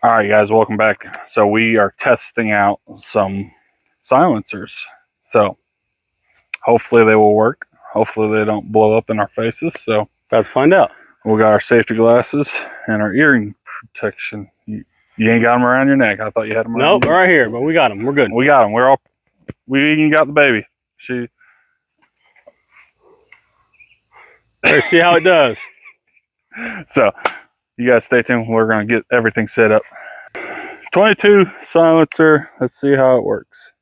All right, guys, welcome back. So we are testing out some silencers. So hopefully they will work. Hopefully they don't blow up in our faces. So About to find out. we got our safety glasses and our earring protection. You ain't got them around your neck. I thought you had them around. Nope, your right here, but we got them. We're good. We got them. We even got the baby. Let's see how it does. So you guys stay tuned. We're gonna get everything set up. 22 silencer. Let's see how it works.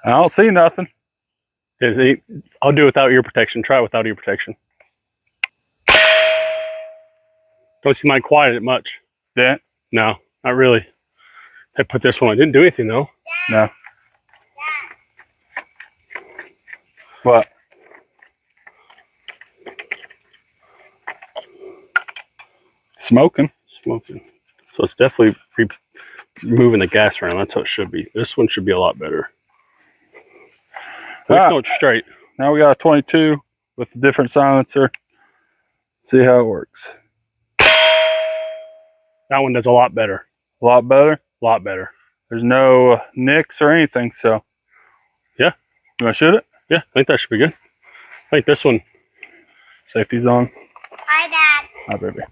I don't see nothing. I'll do it without ear protection. Try it without ear protection. Don't see mine quiet it much. Yeah? No, not really. I put this one on. Didn't do anything though. No. What? Smoking. Smoking. So it's definitely moving the gas around. That's how it should be. This one should be a lot better. Let's go straight. Now we got a 22 with a different silencer. See how it works. That one does a lot better. A lot better? A lot better. There's no nicks or anything, so. Yeah. You want to shoot it? Yeah, I think that should be good. I think this one. Safety's on. Hi, Dad. Hi, baby.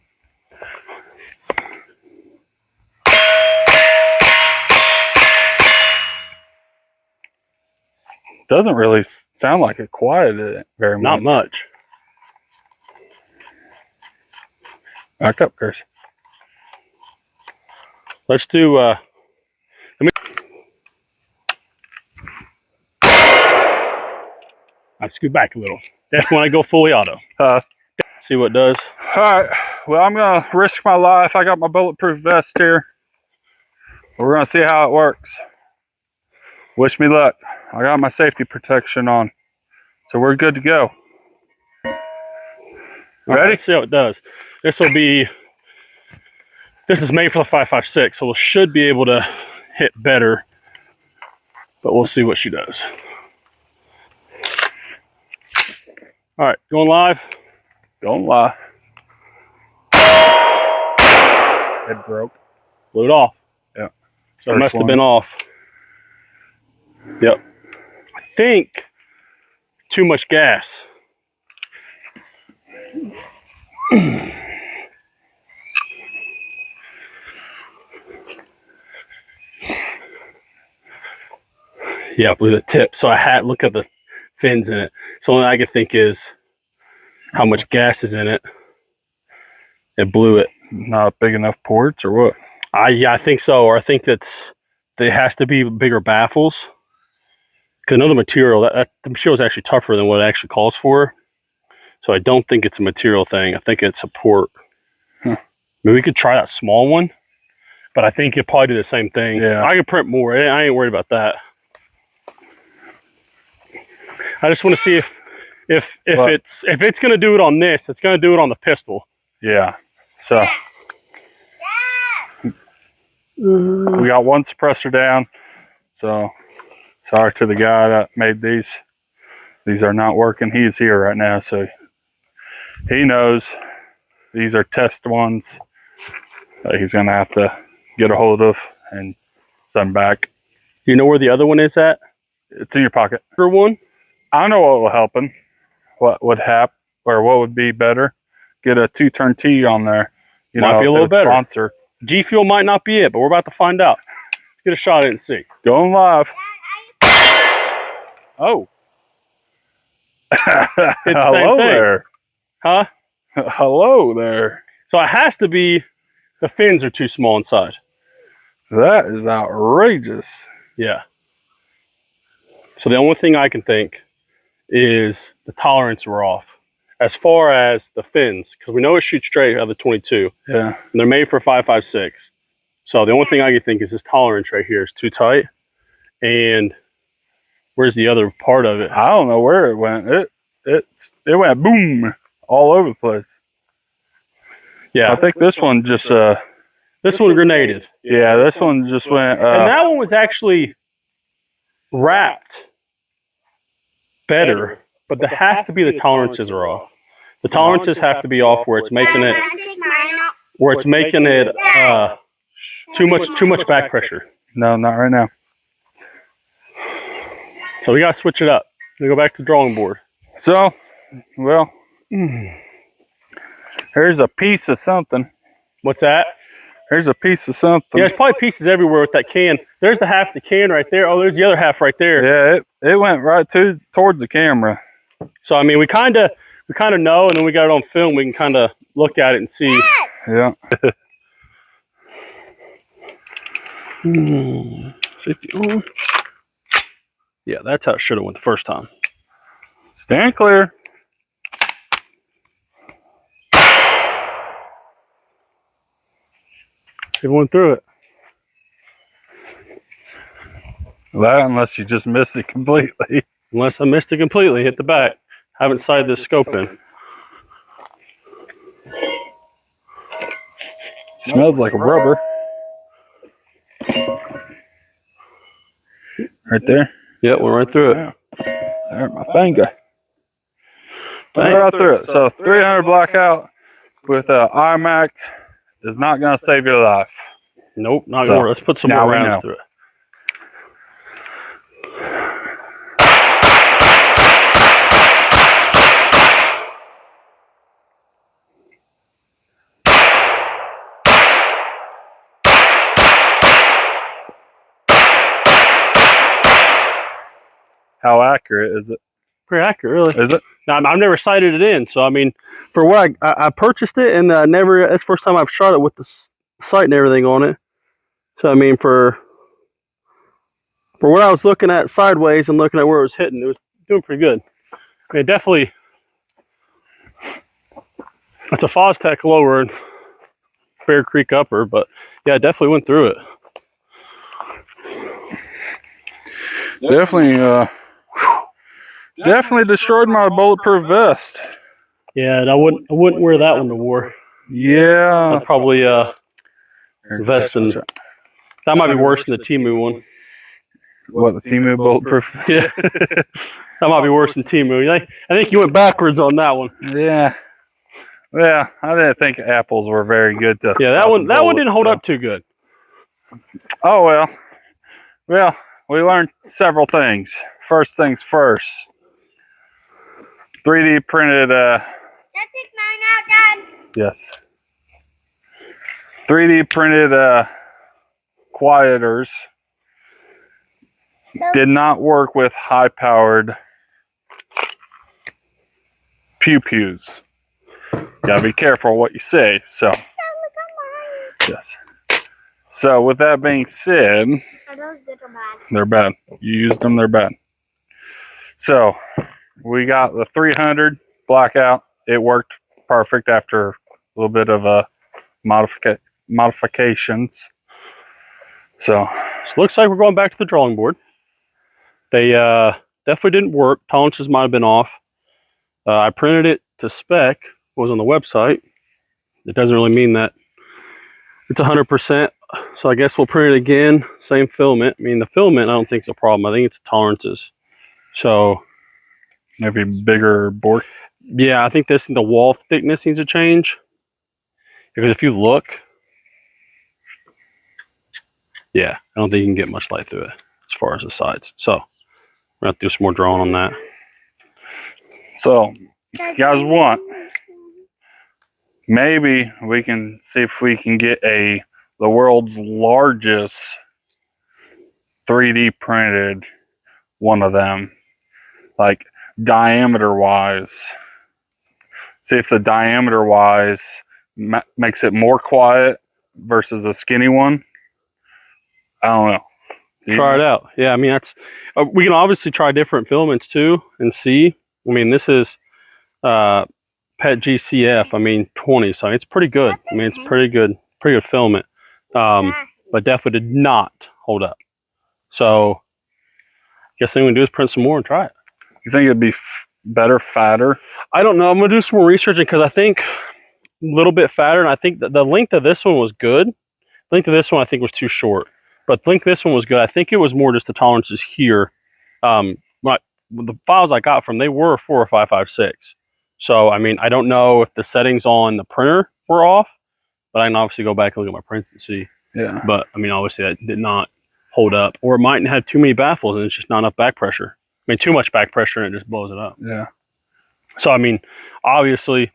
Doesn't really sound like it quieted it very much. Not much. Back up, Chris. Let's do, I scoot back a little. That's when I go fully auto. See what it does. All right. Well, I'm going to risk my life. I got my bulletproof vest here. We're going to see how it works. Wish me luck. I got my safety protection on. So we're good to go. Ready? Right, let's see how it does. This is made for the 5.56, so we should be able to hit better. But we'll see what she does. All right, going live. Don't lie. It broke. Blew it off. Yeah. So it must have been off. Yep. I think too much gas. Yeah, blew the tip. So I had look at the fins in it. So only I could think is how much gas is in it. It blew it. Not big enough ports or what? Yeah, I think so. Or I think there has to be bigger baffles. Because another material, the material is actually tougher than what it actually calls for. So I don't think it's a material thing. I think it's a port. Maybe we could try that small one. But I think it'd probably do the same thing. Yeah. I could print more. I ain't worried about that. I just want to see if it's going to do it on this, it's going to do it on the pistol. Yeah. So we got one suppressor down. So sorry to the guy that made these. These are not working. He is here right now, so he knows these are test ones that he's going to have to get a hold of and send back. Do you know where the other one is at? It's in your pocket. For one? I know what will help him. What would happen, or what would be better? Get a 2-turn T on there. You might know, be a little better. Sponsor. G Fuel might not be it, but we're about to find out. Let's get a shot at it and see. Going live. Oh. Hello there. Huh? Hello there. So it has to be the fins are too small inside. That is outrageous. Yeah. So the only thing I can think is the tolerance were off. As far as the fins, because we know it shoots straight out of the 22. Yeah. And they're made for 5.56. So the only thing I can think is this tolerance right here is too tight. And where's the other part of it? I don't know where it went. It went boom all over the place. Yeah. I think this one just this one grenaded. Yeah, this one just went and that one was actually wrapped better but there has to be the tolerances are off. The tolerances have to be off where it's making it too much back pressure. No, not right now. So we gotta switch it up. We go back to the drawing board. So, well, here's a piece of something. What's that? Here's a piece of something. Yeah, there's probably pieces everywhere with that can. There's the half of the can right there. Oh, there's the other half right there. Yeah, it went right towards the camera. So I mean, we kind of know, and then we got it on film. We can kind of look at it and see. Yeah. 50 on. Yeah, that's how it should have went the first time. Stand clear. It went through it. That, unless you just missed it completely. Unless I missed it completely, hit the back. Haven't sighted the scope in. Smells like a rubber. Right there. Yeah, went right through it. Yeah. There, my finger. Went right through it. So 300 blackout with an iMac is not going to save your life. Nope, not gonna work. Let's put some more rounds through it. How accurate is it? Pretty accurate, really. Is it? Now, I've never sighted it in, so I mean, for what I purchased it, and never. That's the first time I've shot it with the sight and everything on it. So I mean, for what I was looking at sideways and looking at where it was hitting, it was doing pretty good. I mean, definitely, it's a Fostech lower and Bear Creek upper, but yeah, it definitely went through it. Definitely destroyed my bulletproof vest. Yeah, and I wouldn't wear that one to war. Yeah. I'd probably vest in. That might be worse than the Temu one. What, the Temu bulletproof? Yeah. That might be worse than Temu. I think you went backwards on that one. Yeah. Yeah, I didn't think apples were very good to. Yeah, that one didn't hold up too good. Oh well. Well, we learned several things. First things first. 3D printed That took mine out, Dad. yes. 3D printed quieters did not work with high powered pew-pews. Gotta be careful what you say. So yes. So with that being said, Are those good or bad? they're bad. You used them, they're bad. So we got the 300 blackout. It worked perfect after a little bit of modifications. So looks like we're going back to the drawing board. They definitely didn't work. Tolerances might have been off. I printed it to spec. Was on the website. It doesn't really mean that it's 100%. So I guess we'll print it again. Same filament. I mean, the filament I don't think is a problem. I think it's tolerances. So maybe bigger board. Yeah, I think the wall thickness needs to change. Because if you look, yeah, I don't think you can get much light through it as far as the sides. So we're gonna have to do some more drawing on that. So if you guys want, maybe we can see if we can get the world's largest 3D printed one of them, like diameter wise. See if the diameter wise makes it more quiet versus a skinny one. I don't know. Try it out. Yeah, I mean, that's we can obviously try different filaments too and see. I mean, this is PET GCF. I mean, 20. So it's pretty good. I mean, it's pretty good filament. But definitely did not hold up. So, I guess the thing we can do is print some more and try it. You think it'd be better, fatter? I don't know. I'm gonna do some more researching because I think a little bit fatter, and I think that the length of this one was good. The length of this one I think was too short, but the length of this one was good. I think it was more just the tolerances here. the files I got from, they were 4 or 556. So I mean, I don't know if the settings on the printer were off, but I can obviously go back and look at my prints and see. Yeah. But I mean, obviously that did not hold up, or it might have too many baffles and it's just not enough back pressure. I mean, too much back pressure and it just blows it up. Yeah. So I mean, obviously,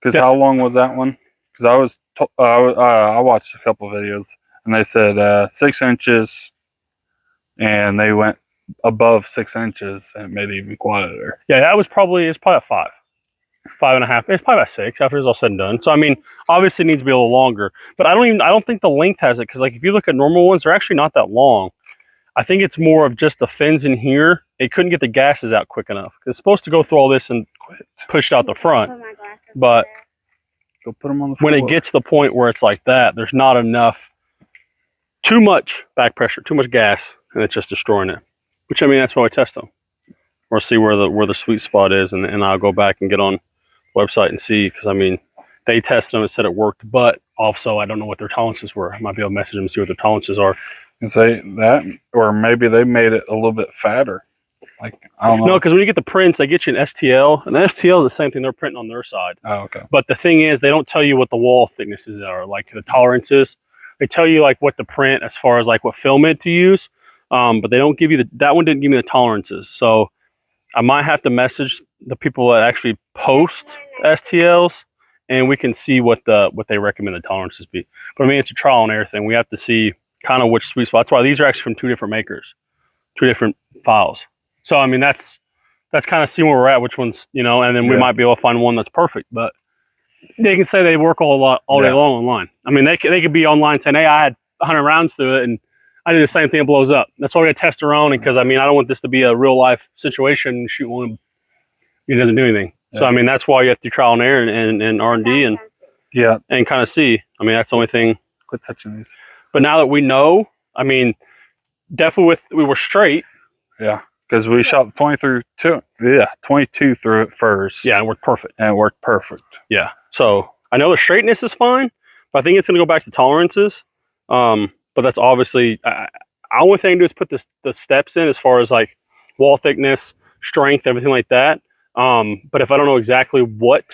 because how long was that one? Because I watched a couple of videos and they said 6 inches, and they went above 6 inches and made it even quieter. yeah, that was probably a 5, 5.5. It's probably about 6 after it's all said and done. So I mean, obviously it needs to be a little longer, but I don't think the length has it, because like if you look at normal ones, they're actually not that long. I think it's more of just the fins in here. It couldn't get the gases out quick enough. It's supposed to go through all this and push it out the front. But go put them on the floor. When it gets to the point where it's like that, there's not enough, too much back pressure, too much gas, and it's just destroying it. Which, I mean, that's why I test them. Or see where the sweet spot is, and I'll go back and get on the website and see, because I mean, they tested them and said it worked, but also I don't know what their tolerances were. I might be able to message them and see what their tolerances are. And say that, or maybe they made it a little bit fatter. Like, I don't know. No, because when you get the prints, they get you an STL, and the STL is the same thing they're printing on their side. Oh, okay. But the thing is, they don't tell you what the wall thicknesses are, like the tolerances. They tell you like what to print as far as like what filament to use, but they don't give you that one didn't give me the tolerances. So I might have to message the people that actually post STLs, and we can see what they recommend the tolerances be. But I mean, it's a trial and error thing. We have to see kind of which sweet spot. That's why these are actually from 2 different makers, 2 different files. So I mean, that's kind of seeing where we're at, which ones, you know, and then we might be able to find one that's perfect. But they can say they work all day long online. I mean, they could be online saying, hey, I had 100 rounds through it and I do the same thing, it blows up. That's why we got to test our own, because I mean, I don't want this to be a real life situation and shoot one, it doesn't do anything. Yeah. So I mean, that's why you have to do trial and error and R&D and kind of see. I mean, that's the only thing. Quit touching these. But now that we know, I mean, definitely we were straight. Yeah, because we shot 22 through it first. Yeah, and it worked perfect. Yeah. So I know the straightness is fine, but I think it's going to go back to tolerances. But that's obviously, only thing to do is put the steps in as far as like wall thickness, strength, everything like that. But if I don't know exactly what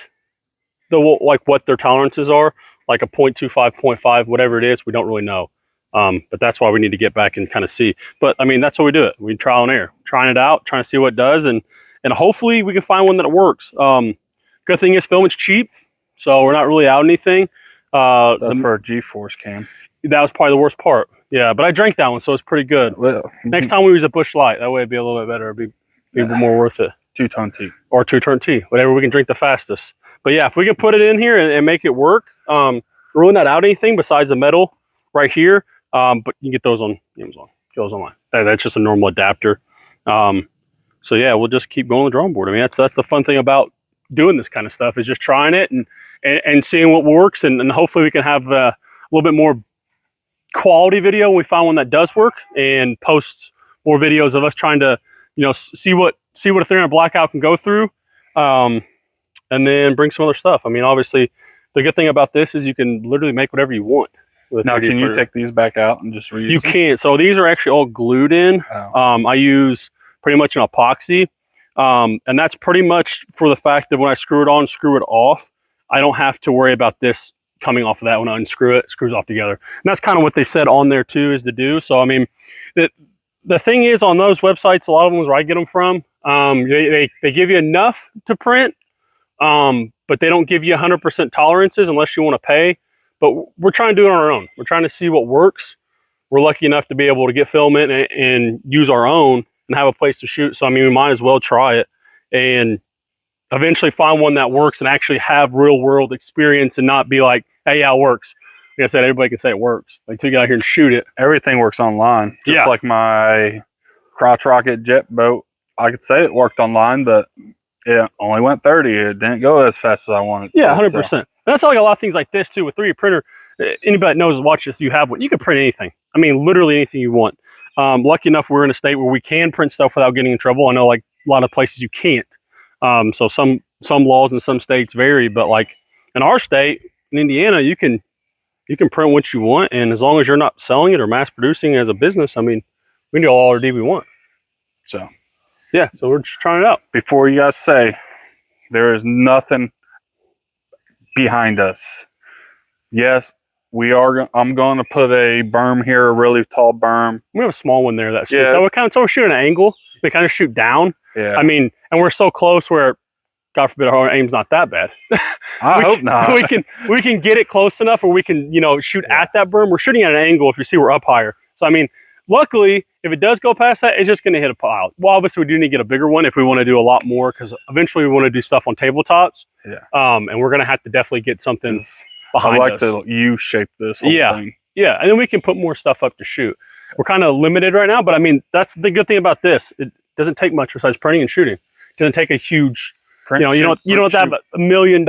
their tolerances are, like a 0.25, 0.5, whatever it is, we don't really know. But that's why we need to get back and kind of see. But I mean, that's how we do it. We trial and error, trying it out, trying to see what it does, and hopefully we can find one that works. Good thing is filming's cheap, so we're not really out anything. That's for a G-Force cam. That was probably the worst part. Yeah, but I drank that one, so it's pretty good. Well, next time we use a Busch Light, that way it'd be a little bit better. It'd be more worth it. 2-tone tea. Or 2-turn tea, whatever we can drink the fastest. But yeah, if we can put it in here and make it work, ruling not out anything besides the metal right here. But you can get those on Amazon. Get those online. That's just a normal adapter. So yeah, we'll just keep going on the drawing board. I mean, that's the fun thing about doing this kind of stuff, is just trying it and seeing what works, and hopefully we can have a little bit more quality video when we find one that does work, and post more videos of us trying to, you know, see what a 300 blackout can go through, and then bring some other stuff. I mean, obviously the good thing about this is you can literally make whatever you want. Now, can you take these back out and just reuse You them? can't. So these are actually all glued in. Oh. I use pretty much an epoxy, and that's pretty much for the fact that when I screw it on, screw it off, I don't have to worry about this coming off of that. When I unscrew it, it screws off together. And that's kind of what they said on there too, is to do. So I mean, the thing is, on those websites, a lot of them where I get them from, they give you enough to print, but they don't give you 100% tolerances unless you want to pay. But we're trying to do it on our own. We're trying to see what works. We're lucky enough to be able to get filament and use our own and have a place to shoot. So I mean, we might as well try it and eventually find one that works and actually have real world experience, and not be like, hey, yeah, it works. Like I said, everybody can say it works. Like, to get out here and shoot it. Everything works online. Just like my crotch rocket jet boat. I could say it worked online, but it only went 30. It didn't go as fast as I wanted. Yeah, 100%. So. That's like a lot of things like this too. With 3D printer, anybody that knows, watch this, you have one. You can print anything. I mean, literally anything you want. Lucky enough, we're in a state where we can print stuff without getting in trouble. I know like a lot of places you can't. So some laws in some states vary, but like in our state, in Indiana, you can print what you want, and as long as you're not selling it or mass producing as a business, I mean, we can do all our D we want. So Yeah, so we're just trying it out. Before you guys say, there is nothing behind us. Yes, we are. I'm going to put a berm here, a really tall berm. We have a small one there that shoots. Yeah. So we're shooting an angle. We kind of shoot down. Yeah. I mean, and we're so close where, God forbid, our aim's not that bad. I hope not. We can get it close enough where we can, you know, shoot at that berm. We're shooting at an angle. If you see, we're up higher. So I mean, luckily, if it does go past that, it's just going to hit a pile. Well, obviously, we do need to get a bigger one if we want to do a lot more, because eventually we want to do stuff on tabletops. Yeah. And we're going to have to definitely get something behind I like us. to U-shape this whole thing. Yeah, and then we can put more stuff up to shoot. We're kind of limited right now, but I mean, that's the good thing about this. It doesn't take much besides printing and shooting. It doesn't take a huge, Print, you don't have a $1 million,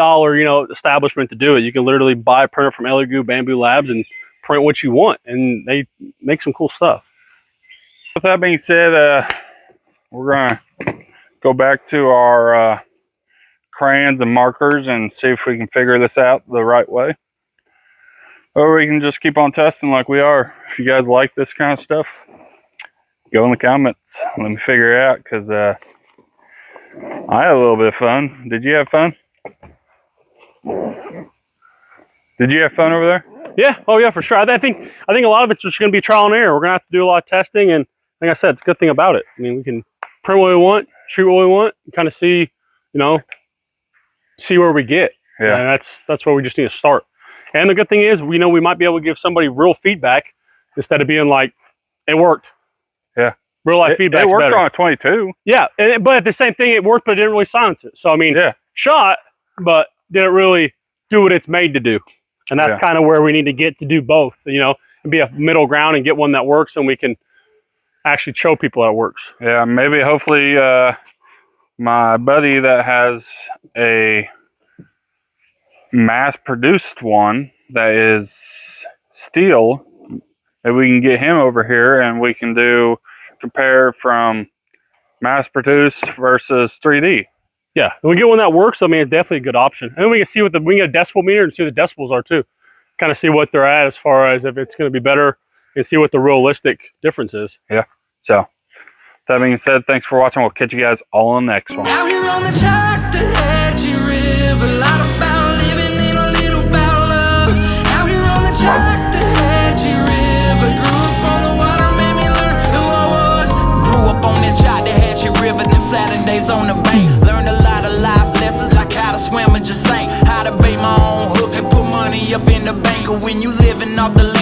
establishment to do it. You can literally buy a printer from Elegoo Bamboo Labs and print what you want, and they make some cool stuff. With that being said, we're gonna go back to our crayons and markers and see if we can figure this out the right way. Or we can just keep on testing like we are. If you guys like this kind of stuff, go in the comments. Let me figure it out, because I had a little bit of fun. Did you have fun? Did you have fun over there? Yeah, oh yeah, for sure. I think a lot of it's just going to be trial and error. We're going to have to do a lot of testing, and like I said, it's a good thing about it. I mean, we can print what we want, shoot what we want, and kind of see, see where we get. Yeah, and that's where we just need to start. And the good thing is, we might be able to give somebody real feedback instead of being like, it worked. Yeah. Real life feedback. It worked better. on a 22. Yeah, but at the same thing, it worked, but it didn't really silence it. So I mean, shot, but didn't really do what it's made to do. And that's kind of where we need to get to do both, and be a middle ground and get one that works, and we can actually show people that it works. Yeah, maybe hopefully my buddy that has a mass-produced one that is steel, that we can get him over here and we can compare from mass-produced versus 3D. Yeah, and we get one that works. I mean, it's definitely a good option. And then we can see we can get a decibel meter and see what the decibels are too. Kind of see what they're at as far as if it's going to be better, and see what the realistic difference is. Yeah. So, that being said, thanks for watching. We'll catch you guys all on the next one. Out here on the Chattahoochee River, a lot about living and a little about love. Out here on the Chattahoochee River, grew up on the water, made me learn who I was. Grew up on that Chattahoochee River, them Saturdays on the bank. Learned a lot of life lessons, like how to swim and just sink. How to bait my own hook and put money up in the bank. When you living off the land,